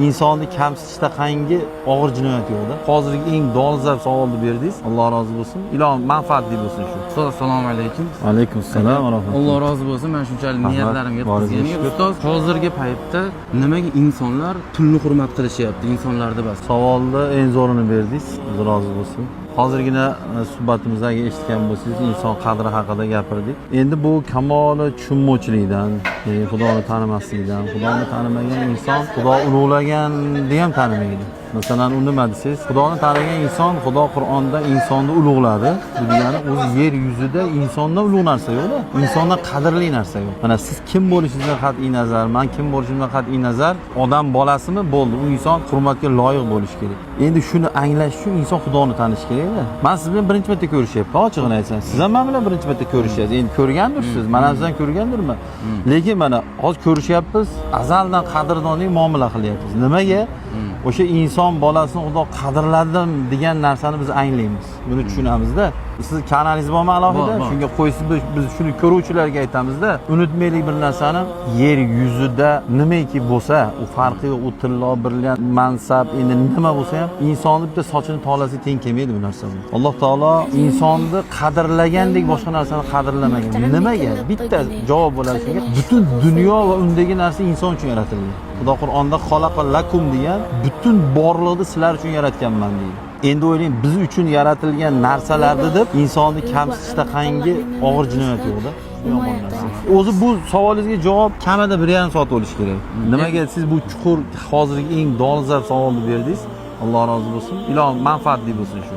insonni kamsitishda qangi og'ir jinoyat yo'qda. Hozirgi eng dolzarb savolni berdingiz. Alloh rozi bo'lsin. Ilohim manfaatli bo'lsin shu. Ustoz, assalomu alaykum. Alaykum assalom va rahmatulloh. Alloh rozi bo'lsin. Men shunchalik niyatlarimga yetkazganim. Ustoz, hozirgi paytda nimaga insonlar pulni hurmat qilishyapti? Insonlarda bas. Savolni eng zo'rini berdingiz. Alloh rozi bo'lsin. Hozirgina suhbatimizdagi eshitgan bo'lsangiz, inson qadri haqida gapirdik. Endi bu kamoli tushunmovchilikdan, ya'ni Xudoni tanimaslikdan, Xudoni tanimagan inson Xudo ulug'laganni ham tanimaydi. Masalan, u nima desangiz, Xudoni tanigan inson, Xudo Qur'onda insonni ulug'ladi. Bu degani o'zi yer yuzida insondan ulug' narsa yo'q-da. Insondan qadrli narsa yo'q. Mana siz kim bo'lishingizdan qat'iy nazar, men kim bo'lishimdan qat'iy nazar, odam bolasimi bo'ldi. U inson hurmatga loyiq bo'lishi kerak. Endi shuni anglash uchun inson Xudoni tanishi kerak-da. Men siz bilan birinchi marta ko'rishyapman, ochig'ini aytsam. Siz ham men bilan birinchi marta ko'rishyapsiz. Endi ko'rgandirsiz, men ham sizdan ko'rgandirman. Lekin mana hozir ko'rishyapmiz, azaldan qadrdonlik muomala qilyapmiz. Nimaga? O'sha inson bolasini Xudo qadrladim degan narsani biz anglaymiz. Buni tushunamizda. Siz kanalingiz bormi alohida? Shunga qo'ysiz, biz shuni ko'ruvchilarga aytamizda, unutmaylik bir narsani, yer yuzida nimaki bo'lsa, u farqi yo'q, u tillo, brilliant, mansab, endi nima bo'lsa ham insonni bitta sochini tolasi teng kelmaydi bu narsa. Alloh taolo insonni qadrlagandek boshqa narsani qadrlamagan. Nimaga? Bitta javob bo'ladi shunga. Butun dunyo va undagi narsa inson uchun yaratilgan. Xudo Qur'onda xalaqal lakum degan, butun borliqni sizlar uchun yaratganman deydi. Endi o'ylang, biz uchun yaratilgan narsalarni deb insonni kamsitishda qangi og'ir jinoyat yo'qda. Yomon narsa. O'zi bu savolingizga javob kamida 1,5 soat bo'lishi kerak. Nimaga siz bu chuqur hozirgi eng dolzarb savolni berdingiz? Alloh rozi bo'lsin. Ilohim manfaatli bo'lsin shu.